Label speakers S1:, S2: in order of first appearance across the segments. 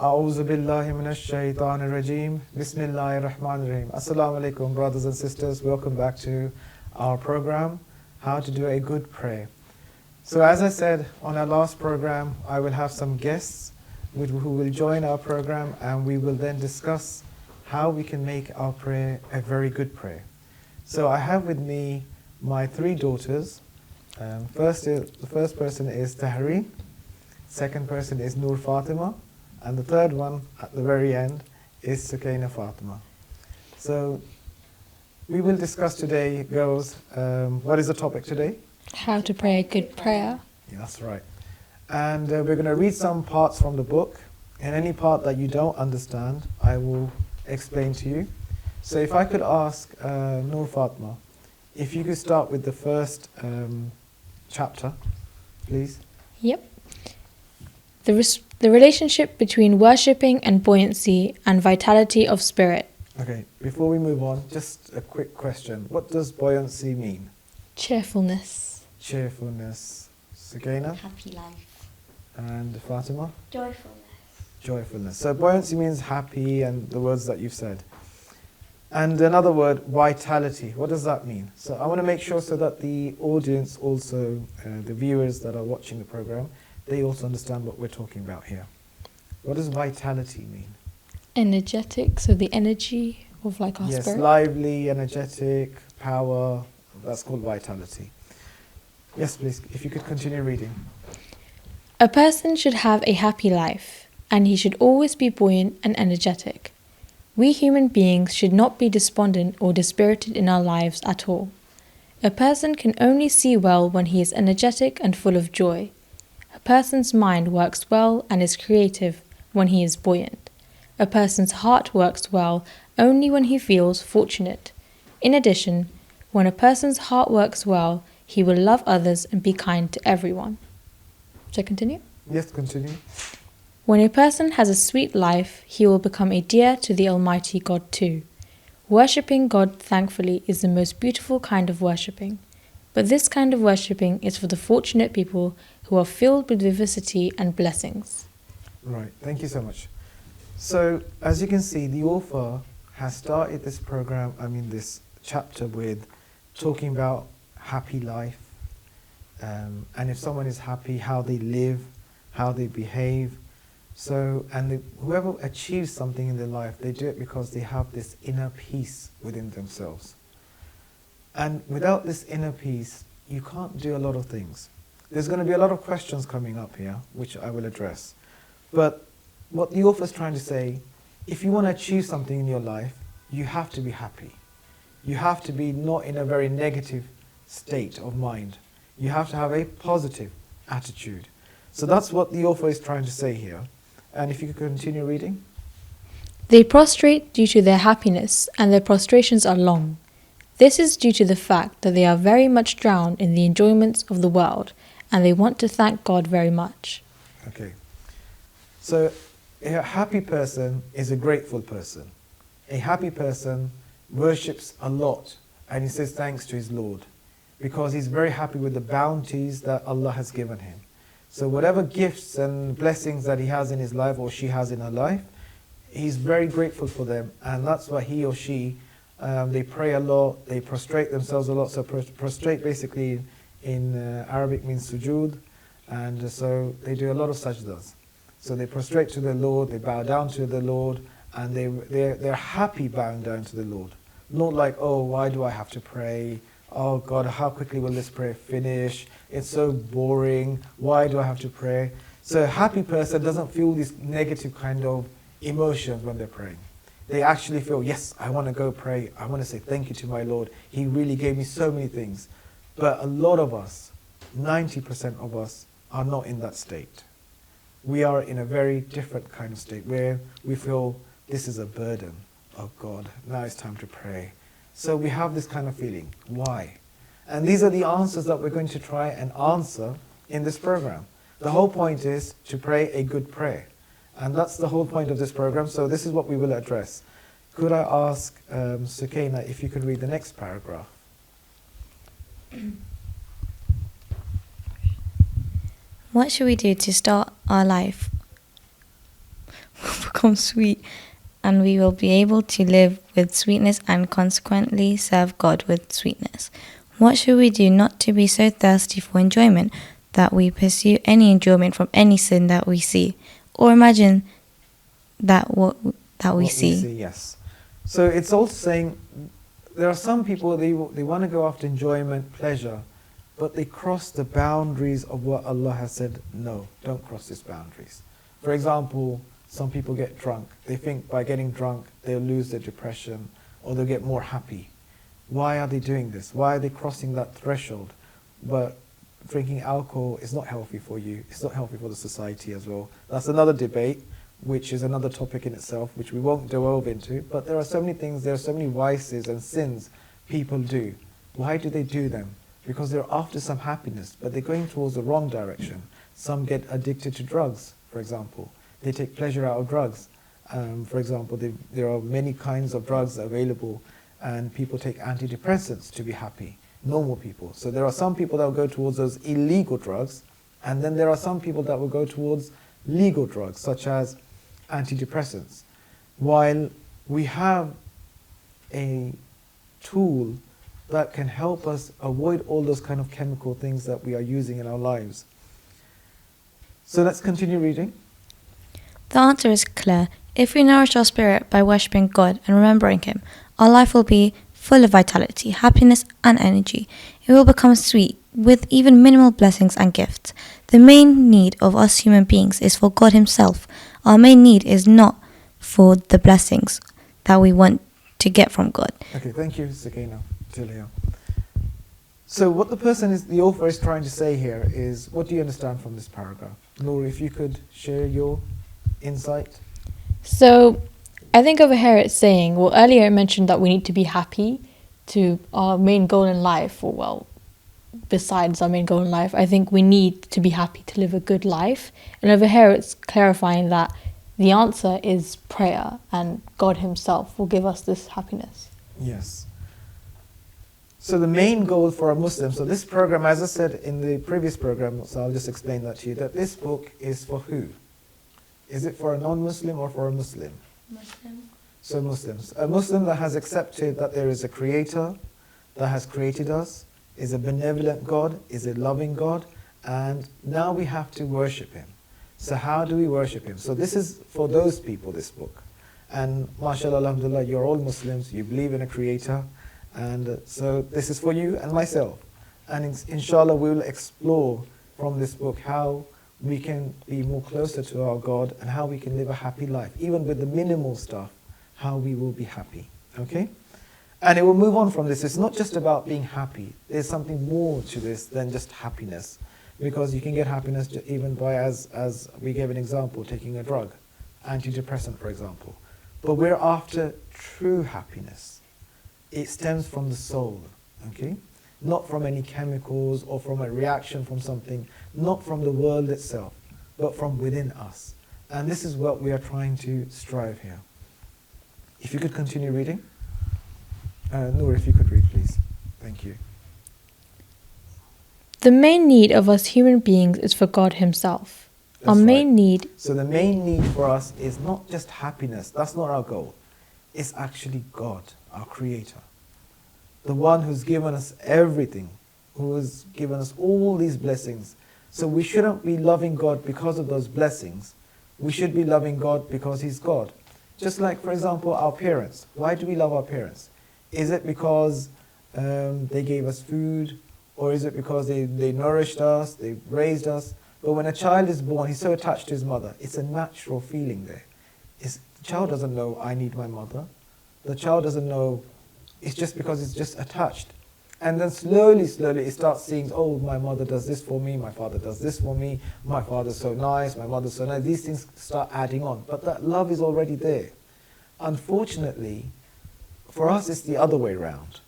S1: A'udhu billahi minash shaitanir rajeem. Bismillahir rahmanir rahim. Assalamu alaikum, brothers and sisters. Welcome back to our program, How to Do a Good Prayer. So as I said on our last program, I will have some guests who will join our program, and we will then discuss how we can make our prayer a very good prayer. So I have with me my three daughters. The first person is Tahri, second person is Noor Fatima, and the third one at the very end is Sukaina Fatima. So we will discuss today, girls, what is the topic today?
S2: How to pray a good prayer.
S1: Yeah, that's right. And we're going to read some parts from the book, and any part that you don't understand, I will explain to you. So if I could ask Noor Fatima, if you could start with the first chapter, please.
S2: Yep. The relationship between worshipping and buoyancy and vitality of spirit.
S1: Okay, before we move on, just a quick question. What does buoyancy mean?
S2: Cheerfulness.
S1: Cheerfulness. Sukaina?
S3: Happy life.
S1: And Fatima?
S3: Joyfulness.
S1: Joyfulness. So buoyancy means happy, and the words that you've said. And another word, vitality. What does that mean? So I want to make sure so that the audience also, the viewers that are watching the program, they also understand what we're talking about here. What does vitality mean?
S2: Energetic, so the energy of like our
S1: Yes,
S2: spirit.
S1: lively, energetic, power. That's called vitality. Yes, please, if you could continue reading.
S2: A person should have a happy life, and he should always be buoyant and energetic. We human beings should not be despondent or dispirited in our lives at all. A person can only see well when he is energetic and full of joy. A person's mind works well and is creative when he is buoyant. A person's heart works well only when he feels fortunate. In addition, when a person's heart works well, he will love others and be kind to everyone. Shall I continue?
S1: Yes, continue.
S2: When a person has a sweet life, he will become a dear to the Almighty God too. Worshipping God thankfully is the most beautiful kind of worshipping. But this kind of worshipping is for the fortunate people who are filled with vivacity and blessings.
S1: Right, thank you so much. So, as you can see, the author has started this program, this chapter with talking about happy life, and if someone is happy, how they live, how they behave. So, whoever achieves something in their life, they do it because they have this inner peace within themselves. And without this inner peace, you can't do a lot of things. There's going to be a lot of questions coming up here, which I will address. But what the author is trying to say, if you want to achieve something in your life, you have to be happy. You have to be not in a very negative state of mind. You have to have a positive attitude. So that's what the author is trying to say here. And if you could continue reading.
S2: They prostrate due to their happiness, and their prostrations are long. This is due to the fact that they are very much drowned in the enjoyments of the world, and they want to thank God very much.
S1: Okay. So a happy person is a grateful person. A happy person worships a lot, and he says thanks to his Lord, because he's very happy with the bounties that Allah has given him. So whatever gifts and blessings that he has in his life, or she has in her life, he's very grateful for them, and that's why he or she, they pray a lot, they prostrate themselves a lot. So prostrate basically in Arabic means sujood, and so they do a lot of sajdas. So they prostrate to the Lord, they bow down to the Lord, and they're happy bowing down to the Lord. Not like, oh, why do I have to pray? Oh God, how quickly will this prayer finish? It's so boring. Why do I have to pray? So a happy person doesn't feel these negative kind of emotions when they're praying. They actually feel, yes, I want to go pray. I want to say thank you to my Lord. He really gave me so many things. But a lot of us, 90% of us, are not in that state. We are in a very different kind of state where we feel this is a burden. Oh God, now it's time to pray. So we have this kind of feeling. Why? And these are the answers that we're going to try and answer in this program. The whole point is to pray a good prayer. And that's the whole point of this program. So this is what we will address. Could I ask Sukaina if you could read the next paragraph?
S3: What should we do to start our life?
S4: become sweet, and we will be able to live with sweetness and consequently serve God with sweetness. What should we do not to be so thirsty for enjoyment that we pursue any enjoyment from any sin that we see, or imagine that what we see?
S1: Yes. So it's also saying there are some people, they want to go after enjoyment, pleasure, but they cross the boundaries of what Allah has said, no, don't cross these boundaries. For example, some people get drunk. They think by getting drunk, they'll lose their depression or they'll get more happy. Why are they doing this? Why are they crossing that threshold? But drinking alcohol is not healthy for you. It's not healthy for the society as well. That's another debate, which is another topic in itself, which we won't delve into. But there are so many things, there are so many vices and sins people do. Why do they do them? Because they're after some happiness, but they're going towards the wrong direction. Some get addicted to drugs, for example. They take pleasure out of drugs. For example, there are many kinds of drugs available, and people take antidepressants to be happy, normal people. So there are some people that will go towards those illegal drugs, and then there are some people that will go towards legal drugs, such as antidepressants. While we have a tool that can help us avoid all those kind of chemical things that we are using in our lives. So let's continue reading.
S4: The answer is clear. If we nourish our spirit by worshipping God and remembering Him, our life will be full of vitality, happiness and energy. It will become sweet, with even minimal blessings and gifts. The main need of us human beings is for God Himself. Our main need is not for the blessings that we want to get from God.
S1: Okay, thank you, Zakira. So what the author is trying to say here is, what do you understand from this paragraph? Laura, if you could share your insight.
S2: So I think over here it's saying, well, earlier it mentioned that we need to be happy to our main goal in life, or well, besides our main goal in life, I think we need to be happy to live a good life. And over here it's clarifying that the answer is prayer, and God Himself will give us this happiness.
S1: Yes. So the main goal for a Muslim, so this program, as I said in the previous program, so I'll just explain that to you, that this book is for who? Is it for a non-Muslim or for a Muslim?
S3: Muslim.
S1: So Muslims. A Muslim that has accepted that there is a creator that has created us, is a benevolent God, is a loving God, and now we have to worship Him. So how do we worship Him? So this is for those people, this book. And mashallah, alhamdulillah, you're all Muslims, you believe in a creator, and so this is for you and myself. And inshallah we will explore from this book how we can be more closer to our God and how we can live a happy life. Even with the minimal stuff, how we will be happy. Okay? And it will move on from this. It's not just about being happy. There's something more to this than just happiness. Because you can get happiness even by, as we gave an example, taking a drug, antidepressant for example. But we're after true happiness. It stems from the soul, okay? Not from any chemicals or from a reaction from something, not from the world itself, but from within us. And this is what we are trying to strive here. If you could continue reading. Noor, if you could read, please. Thank you.
S2: The main need of us human beings is for God Himself. Our main need...
S1: So the main need for us is not just happiness. That's not our goal. It's actually God, our Creator. The one who's given us everything, who has given us all these blessings. So we shouldn't be loving God because of those blessings. We should be loving God because He's God. Just like, for example, our parents. Why do we love our parents? Is it because they gave us food? Or is it because they nourished us, they raised us? But when a child is born, he's so attached to his mother. It's a natural feeling there. The child doesn't know, I need my mother. The child doesn't know, it's just because it's just attached. And then slowly, it starts seeing, oh, my mother does this for me, my father does this for me, my father's so nice, my mother's so nice. These things start adding on. But that love is already there. Unfortunately, for us, it's the other way around.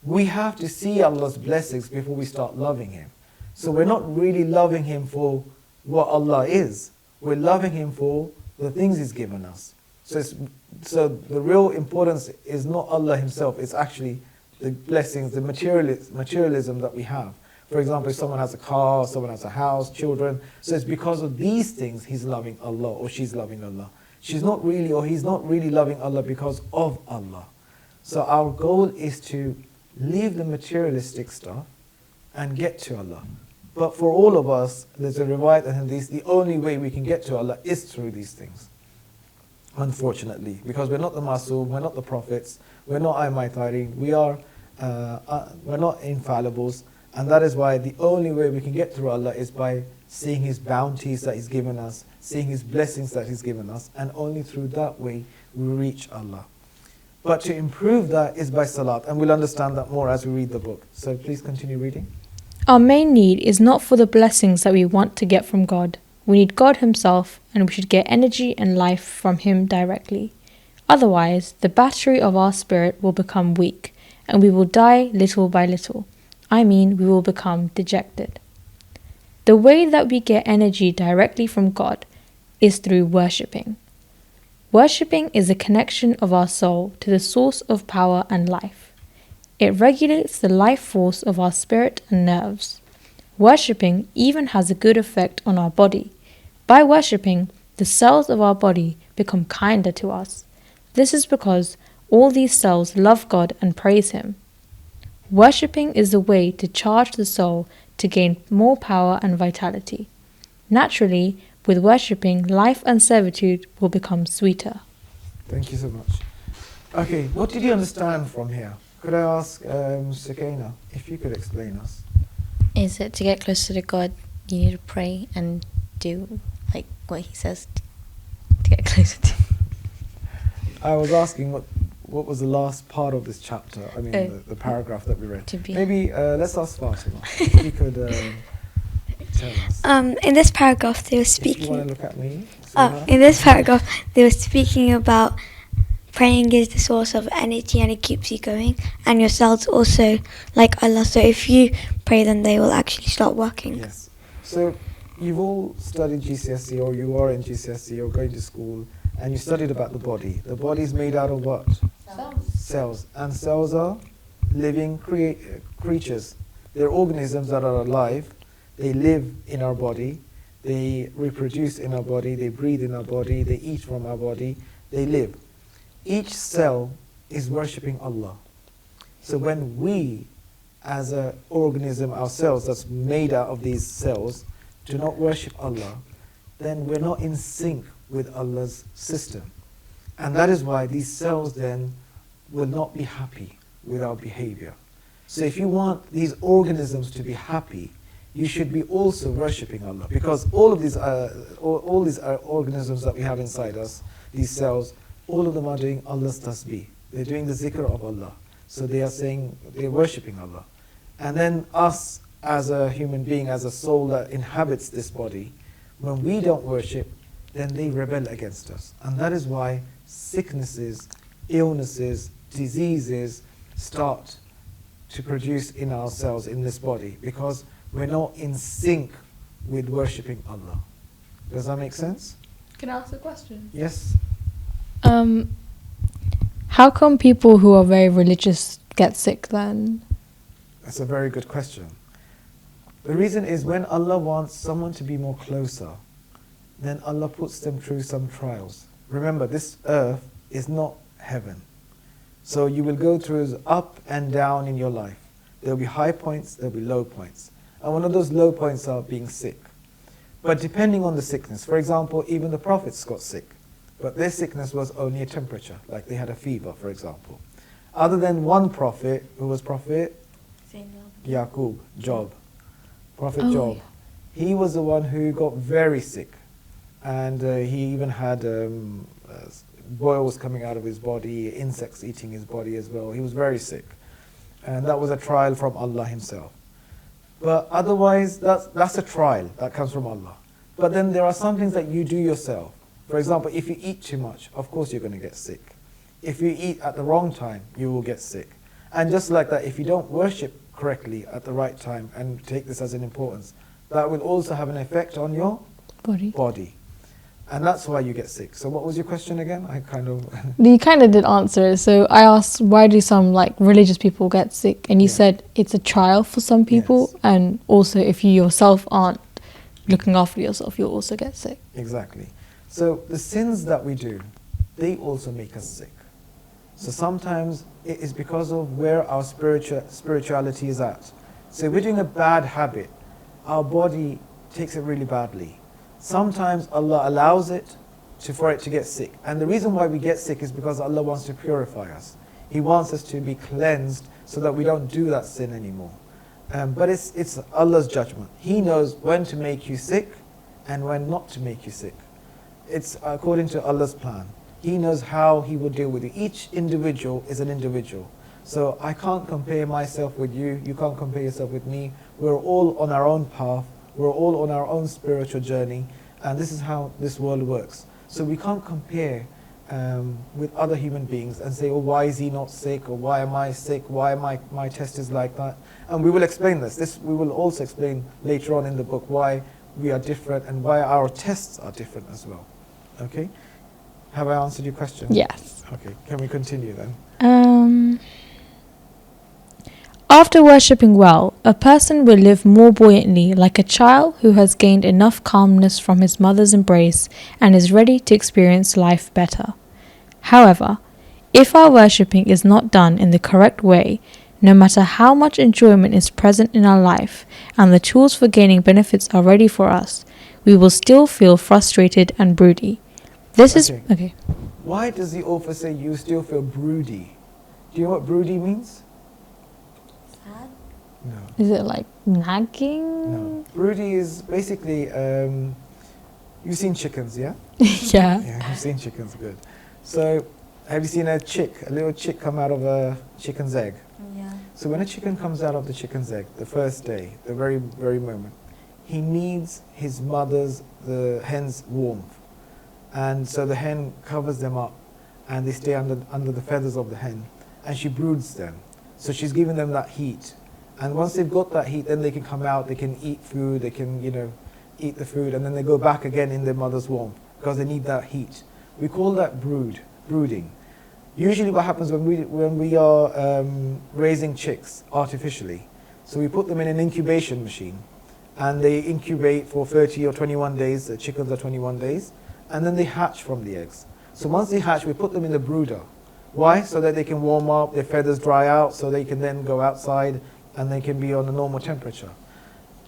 S1: We have to see Allah's blessings before we start loving Him. So we're not really loving Him for what Allah is. We're loving Him for the things He's given us. So the real importance is not Allah Himself, it's actually the blessings, the materialism that we have. For example, if someone has a car, someone has a house, children, so it's because of these things he's loving Allah or she's loving Allah. She's not really, or he's not really loving Allah because of Allah. So our goal is to leave the materialistic stuff and get to Allah. But for all of us, there's a riwayat and hadith, the only way we can get to Allah is through these things. Unfortunately, because we're not the Masoom, we're not the prophets, we're not Ayatullah, we're not infallibles, and that is why the only way we can get through Allah is by seeing His bounties that He's given us, seeing His blessings that He's given us, and only through that way we reach Allah. But to improve that is by Salaat, and we'll understand that more as we read the book. So please continue reading.
S2: Our main need is not for the blessings that we want to get from God. We need God Himself, and we should get energy and life from Him directly. Otherwise, the battery of our spirit will become weak, and we will die little by little. I mean, we will become dejected. The way that we get energy directly from God is through worshipping. Worshipping is a connection of our soul to the source of power and life. It regulates the life force of our spirit and nerves. Worshipping even has a good effect on our body. By worshipping, the cells of our body become kinder to us. This is because all these cells love God and praise Him. Worshipping is the way to charge the soul to gain more power and vitality. Naturally, with worshipping, life and servitude will become sweeter.
S1: Thank you so much. Okay, what did you understand from here? Could I ask Sakina if you could explain us?
S4: Is it to get closer to God, you need to pray and do like what He says to get closer to?
S1: I was asking what was the last part of this chapter, I mean the paragraph that we read. Maybe let's ask Fatima, if you could tell us.
S5: In this paragraph they were speaking...
S1: If you want to look at me.
S5: In this paragraph they were speaking about praying is the source of energy and it keeps you going, and your cells also like Allah, so if you pray then they will actually start working.
S1: Yes. So you've all studied GCSE, or you are in GCSE or going to school, and you studied about the body. The body is made out of what? Cells. And cells are living creatures. They're organisms that are alive. They live in our body. They reproduce in our body. They breathe in our body. They eat from our body. They live. Each cell is worshipping Allah. So when we, as an organism ourselves that's made out of these cells, do not worship Allah, then we're not in sync with Allah's system. And that is why these cells then will not be happy with our behavior. So if you want these organisms to be happy, you should be also worshipping Allah, because all these organisms that we have inside us, these cells, all of them are doing Allah's tasbih. They're doing the zikr of Allah. So they are saying, they're worshipping Allah. And then us, as a human being, as a soul that inhabits this body, when we don't worship, then they rebel against us. And that is why sicknesses, illnesses, diseases start to produce in ourselves, in this body, because we're not in sync with worshipping Allah. Does that make sense?
S2: Can I ask a question?
S1: Yes.
S2: How come people who are very religious get sick then?
S1: That's a very good question. The reason is when Allah wants someone to be more closer, then Allah puts them through some trials. Remember, this earth is not heaven. So you will go through up and down in your life. There will be high points, there will be low points. And one of those low points are being sick. But depending on the sickness, for example, even the prophets got sick. But their sickness was only a temperature, like they had a fever, for example. Other than one prophet, who was Prophet? Yaqub, Job. Prophet Job. Yeah. He was the one who got very sick. And he even had boils coming out of his body, insects eating his body as well. He was very sick. And that was a trial from Allah Himself. But otherwise, that's a trial that comes from Allah. But then there are some things that you do yourself. For example, if you eat too much, of course you're going to get sick. If you eat at the wrong time, you will get sick. And just like that, if you don't worship correctly at the right time, and take this as an importance, that will also have an effect on your body. And that's why you get sick. So what was your question again?
S2: You kind of did answer it. So I asked, why do some religious people get sick? And you said it's a trial for some people. Yes. And also if you yourself aren't looking after yourself, you'll also get sick.
S1: Exactly. So the sins that we do, they also make us sick. So sometimes it is because of where our spirituality is at. So if we're doing a bad habit, our body takes it really badly. Sometimes Allah allows it for it to get sick. And the reason why we get sick is because Allah wants to purify us. He wants us to be cleansed so that we don't do that sin anymore. But it's Allah's judgment. He knows when to make you sick and when not to make you sick. It's according to Allah's plan. He knows how He will deal with you. Each individual is an individual. So I can't compare myself with you. You can't compare yourself with me. We're all on our own path. We're all on our own spiritual journey. And this is how this world works. So we can't compare with other human beings and say, oh, why is he not sick? Or why am I sick? Why my test is like that? And we will explain this. We will also explain later on in the book why we are different and why our tests are different as well. Okay? Have I answered your question?
S2: Yes.
S1: Okay, can we continue then?
S2: After worshipping well, a person will live more buoyantly, like a child who has gained enough calmness from his mother's embrace and is ready to experience life better. However, if our worshipping is not done in the correct way, no matter how much enjoyment is present in our life and the tools for gaining benefits are ready for us, we will still feel frustrated and broody. This is okay.
S1: Why does the author say you still feel broody? Do you know what broody means?
S3: Sad?
S1: No.
S2: Is it like nagging?
S1: No. Broody is basically, you've seen chickens, yeah?
S2: Yeah.
S1: Yeah, you've seen chickens, good. So, have you seen a little chick come out of a chicken's egg?
S3: Yeah.
S1: So when a chicken comes out of the chicken's egg, the first day, the very, very moment, he needs his mother's, the hen's warmth. And so the hen covers them up and they stay under the feathers of the hen, and she broods them. So she's giving them that heat. And once they've got that heat, then they can come out, they can eat food, they can, eat the food, and then they go back again in their mother's warmth because they need that heat. We call that brooding. Usually what happens when we are raising chicks artificially, so we put them in an incubation machine and they incubate for 30 or 21 days, the chickens are 21 days, and then they hatch from the eggs. So once they hatch, we put them in the brooder. Why? So that they can warm up, their feathers dry out, so they can then go outside and they can be on a normal temperature.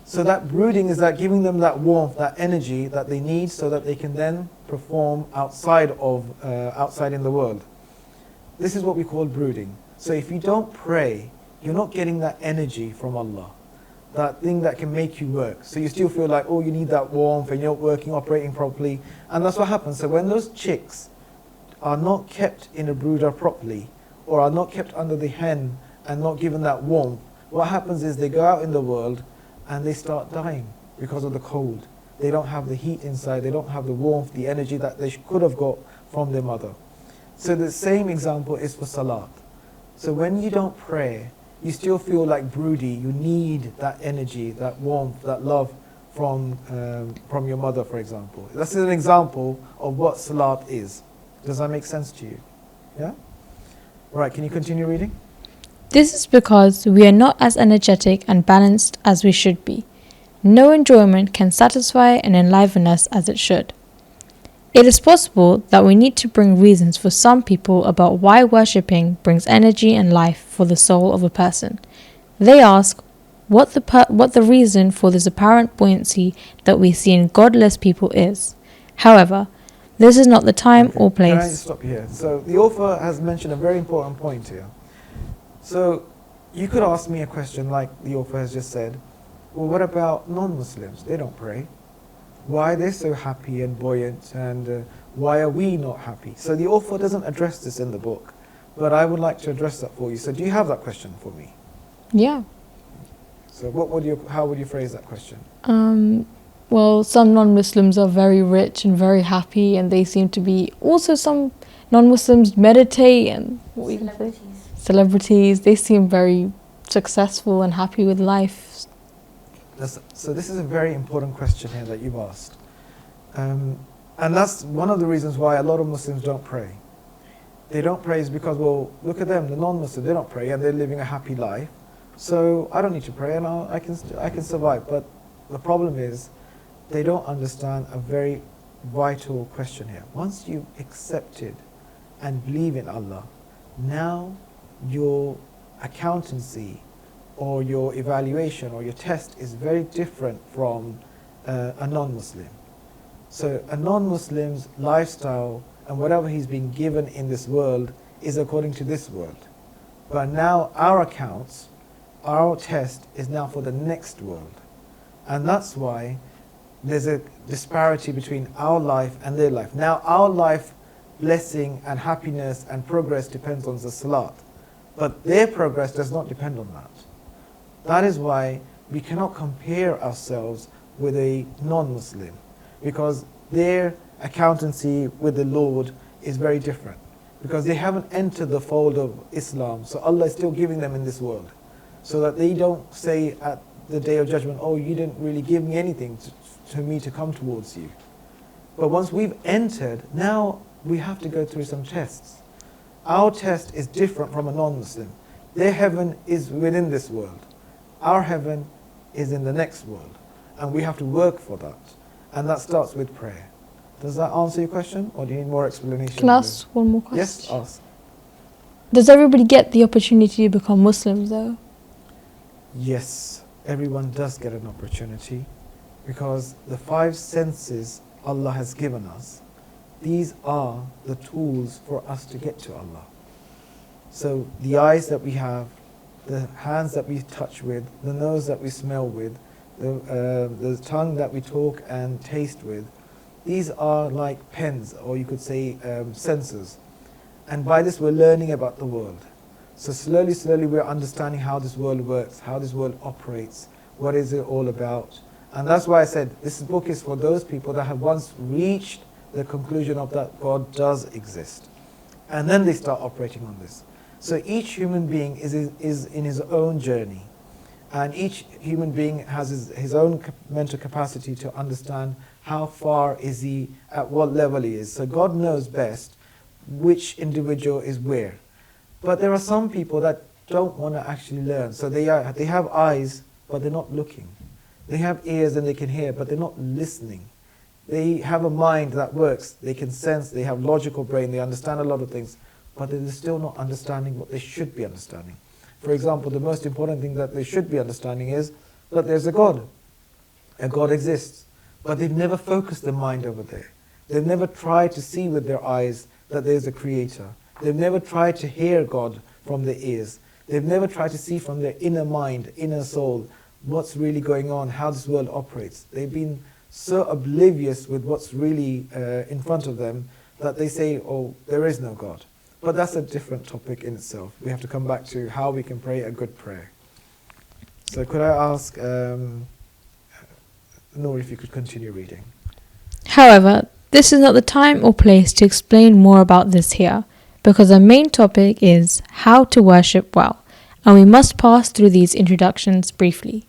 S1: So that brooding is like giving them that warmth, that energy that they need so that they can then perform outside in the world. This is what we call brooding. So if you don't pray, you're not getting that energy from Allah, that thing that can make you work. So you still feel like, oh, you need that warmth and you're not working, operating properly. And that's what happens. So when those chicks are not kept in a brooder properly, or are not kept under the hen and not given that warmth, what happens is they go out in the world and they start dying because of the cold. They don't have the heat inside, they don't have the warmth, the energy that they could have got from their mother. So the same example is for Salaat. So when you don't pray, you still feel like broody. You need that energy, that warmth, that love from your mother, for example. That's an example of what Salaat is. Does that make sense to you? Yeah? Right, can you continue reading?
S2: This is because we are not as energetic and balanced as we should be. No enjoyment can satisfy and enliven us as it should. It is possible that we need to bring reasons for some people about why worshipping brings energy and life for the soul of a person. They ask what the reason for this apparent buoyancy that we see in godless people is. However, this is not the time or place.
S1: Can I stop here? So the author has mentioned a very important point here. So you could ask me a question like the author has just said, well, what about non-Muslims? They don't pray. Why are they so happy and buoyant, and why are we not happy? So the author doesn't address this in the book, but I would like to address that for you. So do you have that question for me?
S2: Yeah.
S1: So how would you phrase that question?
S2: Well, some non-Muslims are very rich and very happy, and they seem to be, also some non-Muslims meditate and celebrities. They seem very successful and happy with life.
S1: So this is a very important question here that you've asked. And that's one of the reasons why a lot of Muslims don't pray. They don't pray is because, well, look at them, the non-Muslims, they don't pray and they're living a happy life. So I don't need to pray and I can survive. But the problem is they don't understand a very vital question here. Once you've accepted and believe in Allah, now your accountancy or your evaluation or your test is very different from a non-Muslim. So a non-Muslim's lifestyle and whatever he's been given in this world is according to this world. But now our accounts, our test is now for the next world. And that's why there's a disparity between our life and their life. Now our life, blessing and happiness and progress depends on the Salaat. But their progress does not depend on that. That is why we cannot compare ourselves with a non-Muslim, because their accountancy with the Lord is very different, because they haven't entered the fold of Islam. So Allah is still giving them in this world, so that they don't say at the Day of Judgment, oh, you didn't really give me anything to me to come towards you. But once we've entered, now we have to go through some tests. Our test is different from a non-Muslim. Their heaven is within this world. Our heaven is in the next world. And we have to work for that. And that starts with prayer. Does that answer your question? Or do you need more explanation?
S2: Can I ask one more question?
S1: Yes, ask.
S2: Does everybody get the opportunity to become Muslims though?
S1: Yes, everyone does get an opportunity, because the 5 senses Allah has given us, these are the tools for us to get to Allah. So the eyes that we have, the hands that we touch with, the nose that we smell with, the tongue that we talk and taste with, these are like pens, or you could say sensors. And by this we're learning about the world. So slowly, slowly we're understanding how this world works, how this world operates, what is it all about. And that's why I said this book is for those people that have once reached the conclusion of that God does exist. And then they start operating on this. So each human being is in his own journey. And each human being has his own mental capacity to understand how far is he, at what level he is. So God knows best which individual is where. But there are some people that don't want to actually learn. So they have eyes, but they're not looking. They have ears and they can hear, but they're not listening. They have a mind that works. They can sense, they have logical brain, they understand a lot of things, but they're still not understanding what they should be understanding. For example, the most important thing that they should be understanding is that there's a God. A God exists. But they've never focused their mind over there. They've never tried to see with their eyes that there's a creator. They've never tried to hear God from their ears. They've never tried to see from their inner mind, inner soul, what's really going on, how this world operates. They've been so oblivious with what's really in front of them that they say, oh, there is no God. But that's a different topic in itself. We have to come back to how we can pray a good prayer. So could I ask Noor if you could continue reading?
S2: However, this is not the time or place to explain more about this here, because our main topic is how to worship well, and we must pass through these introductions briefly.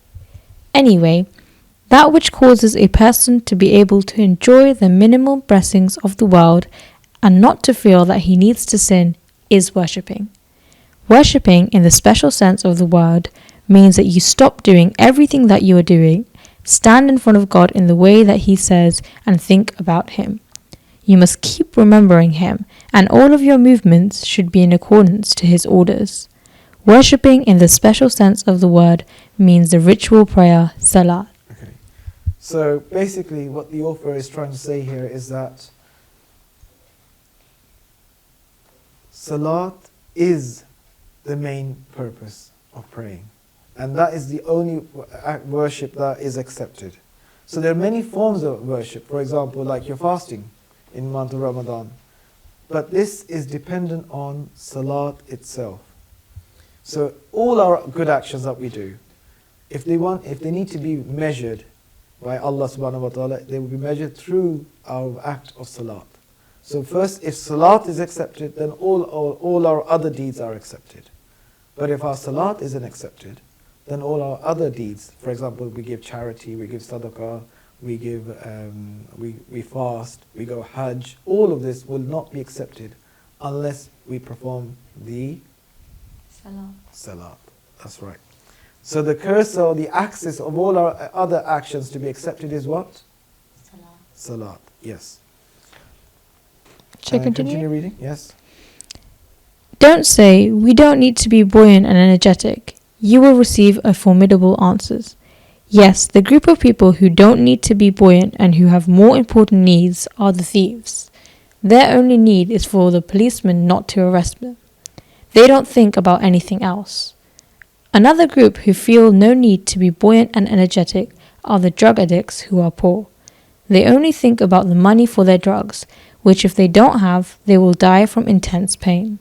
S2: Anyway, that which causes a person to be able to enjoy the minimal blessings of the world and not to feel that he needs to sin is worshipping. Worshipping, in the special sense of the word, means that you stop doing everything that you are doing, stand in front of God in the way that He says, and think about Him. You must keep remembering Him, and all of your movements should be in accordance to His orders. Worshipping, in the special sense of the word, means the ritual prayer, Salaat.
S1: Okay. So basically what the author is trying to say here is that Salaat is the main purpose of praying. And that is the only worship that is accepted. So there are many forms of worship, for example, like your fasting in the month of Ramadan. But this is dependent on Salaat itself. So all our good actions that we do, if they need to be measured by Allah subhanahu wa ta'ala, they will be measured through our act of Salaat. So first, if Salaat is accepted, then all our other deeds are accepted. But if our Salaat isn't accepted, then all our other deeds, for example, we give charity, we give sadaqah, we give, we fast, we go hajj, all of this will not be accepted unless we perform the Salaat. That's right. So the cursor, or the axis of all our other actions to be accepted is what?
S3: Salaat.
S1: Salaat, yes.
S2: Should I continue?
S1: reading? Yes.
S2: Don't say, we don't need to be buoyant and energetic. You will receive a formidable answers. Yes, the group of people who don't need to be buoyant and who have more important needs are the thieves. Their only need is for the policeman not to arrest them. They don't think about anything else. Another group who feel no need to be buoyant and energetic are the drug addicts who are poor. They only think about the money for their drugs, which if they don't have, they will die from intense pain.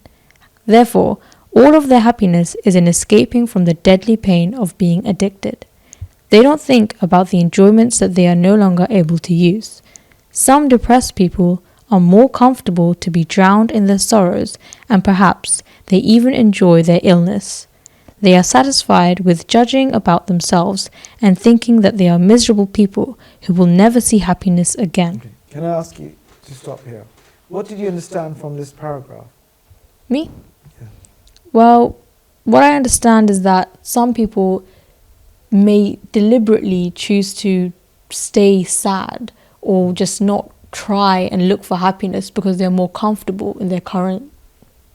S2: Therefore, all of their happiness is in escaping from the deadly pain of being addicted. They don't think about the enjoyments that they are no longer able to use. Some depressed people are more comfortable to be drowned in their sorrows, and perhaps they even enjoy their illness. They are satisfied with judging about themselves and thinking that they are miserable people who will never see happiness again.
S1: Okay. Can I ask you to stop here? What did you understand from this paragraph?
S2: Me?
S1: Yeah.
S2: Well, what I understand is that some people may deliberately choose to stay sad or just not try and look for happiness because they're more comfortable in their current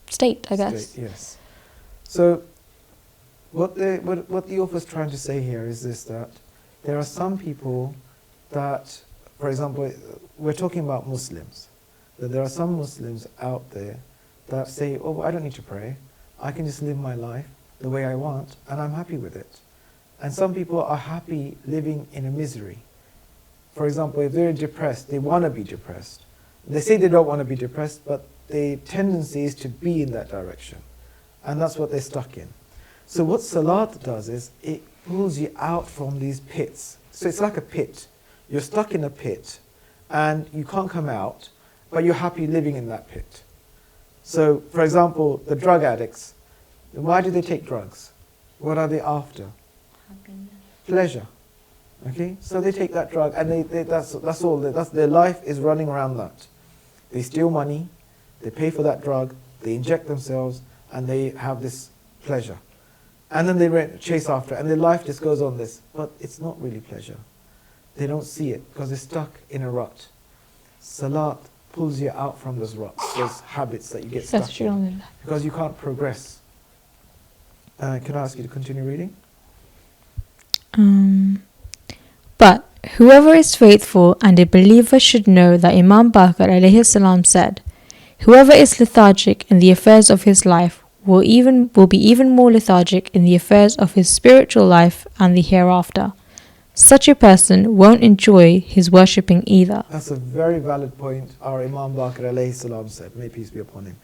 S2: state, I guess.
S1: Yes. So, what the author is trying to say here is this, that there are some people that, for example, we're talking about Muslims, that there are some Muslims out there that say, oh, I don't need to pray, I can just live my life the way I want and I'm happy with it. And some people are happy living in a misery. For example, if they're depressed, they want to be depressed. They say they don't want to be depressed, but the tendency is to be in that direction. And that's what they're stuck in. So what Salaat does is it pulls you out from these pits. So it's like a pit. You're stuck in a pit and you can't come out, but you're happy living in that pit. So, for example, the drug addicts, why do they take drugs? What are they after?
S3: Happiness.
S1: Pleasure. Okay? So they take that drug and that's all. That's their life is running around that. They steal money, they pay for that drug, they inject themselves, and they have this pleasure. And then they chase after it, and their life just goes on this. But it's not really pleasure. They don't see it because they're stuck in a rut. Salaat pulls you out from those ruts, those habits that you get stuck in, because you can't progress. Can I ask you to continue reading?
S2: But whoever is faithful and a believer should know that Imam Baqir alayhi salam said, whoever is lethargic in the affairs of his life will be even more lethargic in the affairs of his spiritual life and the hereafter. Such a person won't enjoy his worshipping either.
S1: That's a very valid point our Imam Baqir alayhi salam said, may peace be upon him.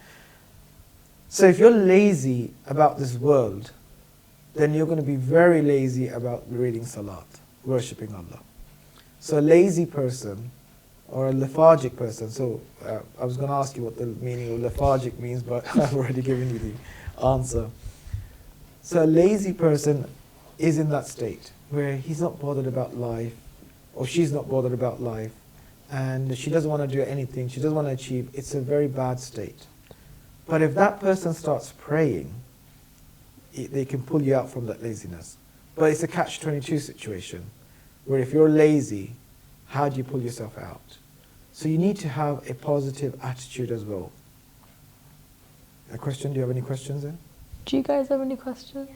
S1: So if you're lazy about this world, then you're going to be very lazy about reading Salaat, worshipping Allah. So a lazy person or a lethargic person, so I was going to ask you what the meaning of lethargic means, but I've already given you the answer. So a lazy person is in that state where he's not bothered about life, or she's not bothered about life, and she doesn't want to do anything, she doesn't want to achieve. It's a very bad state. But if that person starts praying, they can pull you out from that laziness. But it's a catch-22 situation, where if you're lazy, how do you pull yourself out? So you need to have a positive attitude as well. A question? Do you have any questions there?
S2: Do you guys have any questions?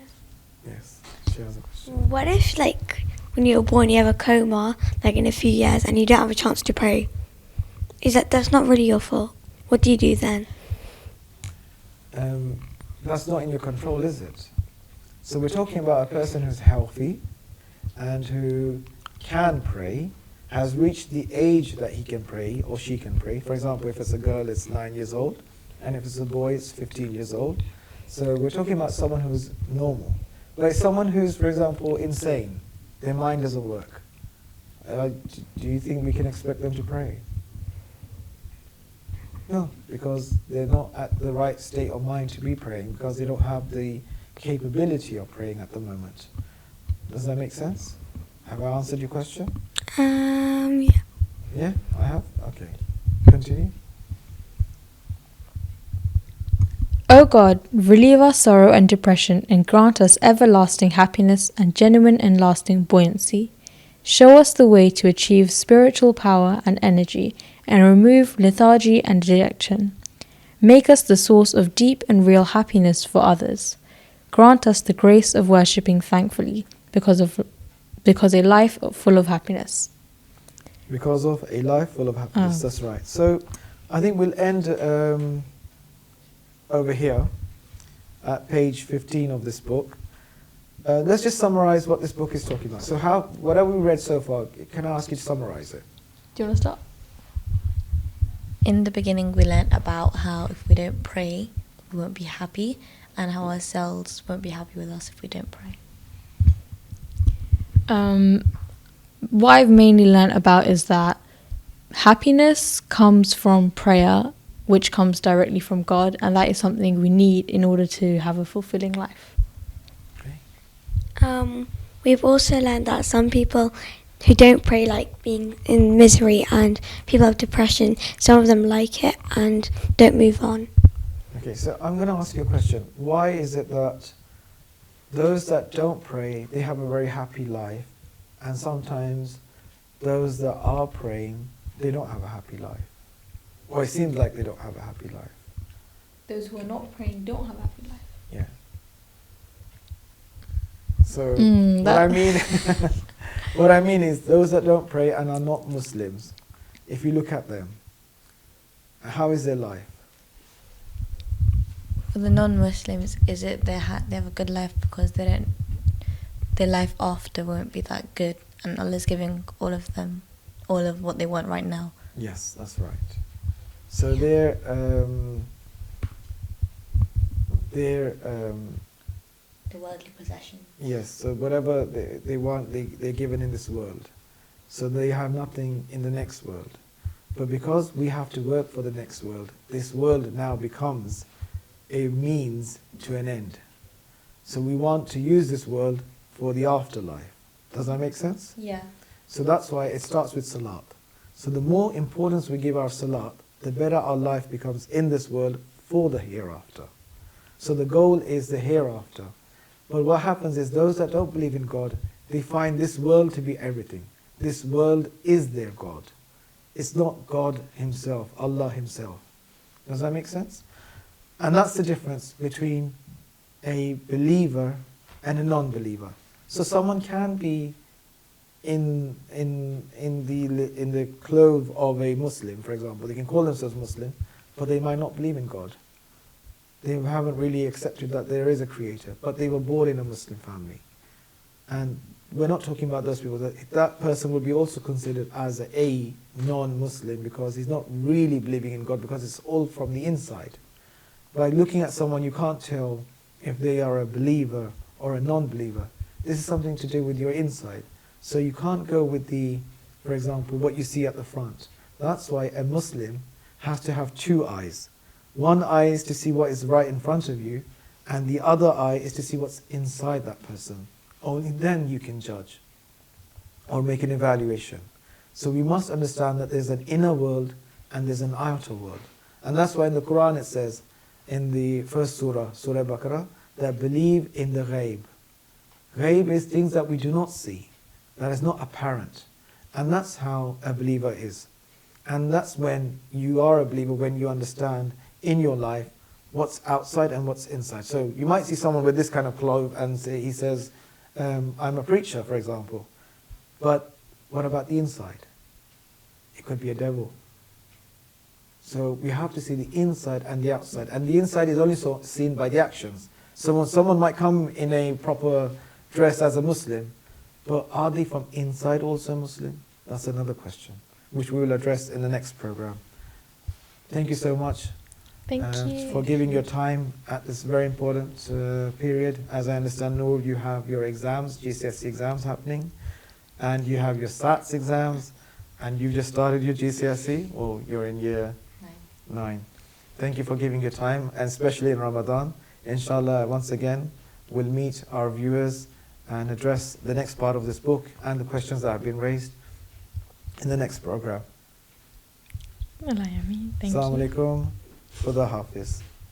S1: Yes, she has a question.
S5: What if, like, when you're born, you have a coma, like in a few years, and you don't have a chance to pray? That's not really your fault? What do you do then?
S1: That's not in your control, is it? So we're talking about a person who's healthy and who can pray, has reached the age that he can pray or she can pray. For example, if it's a girl, it's 9 years old, and if it's a boy, it's 15 years old. So we're talking about someone who's normal. Like someone who's, for example, insane, their mind doesn't work. Do you think we can expect them to pray? No, because they're not at the right state of mind to be praying, because they don't have the capability of praying at the moment. Does that make sense? Have I answered your question?
S5: Yeah.
S1: Yeah, I have? Okay. Continue.
S2: O God, relieve our sorrow and depression and grant us everlasting happiness and genuine and lasting buoyancy. Show us the way to achieve spiritual power and energy and remove lethargy and dejection. Make us the source of deep and real happiness for others. Grant us the grace of worshipping thankfully because a life full of happiness.
S1: Because of a life full of happiness, that's right. So I think we'll end over here at page 15 of this book. Let's just summarize what this book is talking about. So whatever we read so far, can I ask you to summarize it?
S2: Do you want to start?
S4: In the beginning, we learnt about how if we don't pray, we won't be happy, and how ourselves won't be happy with us if we don't pray.
S2: What I've mainly learnt about is that happiness comes from prayer, which comes directly from God, and that is something we need in order to have a fulfilling life.
S5: We've also learned that some people who don't pray like being in misery, and people have depression. Some of them like it and don't move on.
S1: Okay, so I'm going to ask you a question. Why is it that those that don't pray, they have a very happy life, and sometimes those that are praying, they don't have a happy life? Or it seems like they don't have a happy life.
S2: Those who are not praying don't have a happy life.
S1: Yeah. So what I mean is those that don't pray and are not Muslims, if you look at them, how is their life?
S4: For the non-Muslims, is it they have a good life because their life after won't be that good, and Allah's giving all of them all of what they want right now.
S1: Yes, that's right. So they're
S4: the worldly possession.
S1: yes, so whatever they want, they're given in this world. So they have nothing in the next world. But because we have to work for the next world, this world now becomes a means to an end. So we want to use this world for the afterlife. Does that make sense?
S4: Yeah.
S1: So that's why it starts with Salaat. So the more importance we give our Salaat, the better our life becomes in this world for the hereafter. So the goal is the hereafter. But what happens is those that don't believe in God, they find this world to be everything. This world is their God. It's not God Himself, Allah Himself. Does that make sense? And that's the difference between a believer and a non-believer. So someone can be in the clothes of a Muslim, for example. They can call themselves Muslim, but they might not believe in God. They haven't really accepted that there is a creator, but they were born in a Muslim family. And we're not talking about those people. That person would be also considered as a non-Muslim because he's not really believing in God, because it's all from the inside. By looking at someone, you can't tell if they are a believer or a non-believer. This is something to do with your inside. So you can't go with for example, what you see at the front. That's why a Muslim has to have two eyes. One eye is to see what is right in front of you, and the other eye is to see what's inside that person. Only then you can judge or make an evaluation. So we must understand that there's an inner world and there's an outer world. And that's why in the Quran it says, in the first surah, Surah Baqarah, that believe in the ghaib. Ghaib is things that we do not see, that is not apparent. And that's how a believer is. And that's when you are a believer, when you understand in your life what's outside and what's inside. So you might see someone with this kind of clothes and he says, I'm a preacher, for example. But what about the inside? It could be a devil. So we have to see the inside and the outside. And the inside is only seen by the actions. Someone might come in a proper dress as a Muslim, but are they from inside also Muslim? That's another question, which we will address in the next program. Thank you so much.
S2: Thank you
S1: for giving your time at this very important period. As I understand, Noor, you have your exams, GCSE exams happening, and you have your SATs exams, and you've just started your GCSE, or you're in year 9. Thank you for giving your time, and especially in Ramadan. Inshallah, once again, we'll meet our viewers and address the next part of this book and the questions that have been raised in the next program.
S2: Thank you.
S1: Assalamu alaikum. Khuda Hafiz.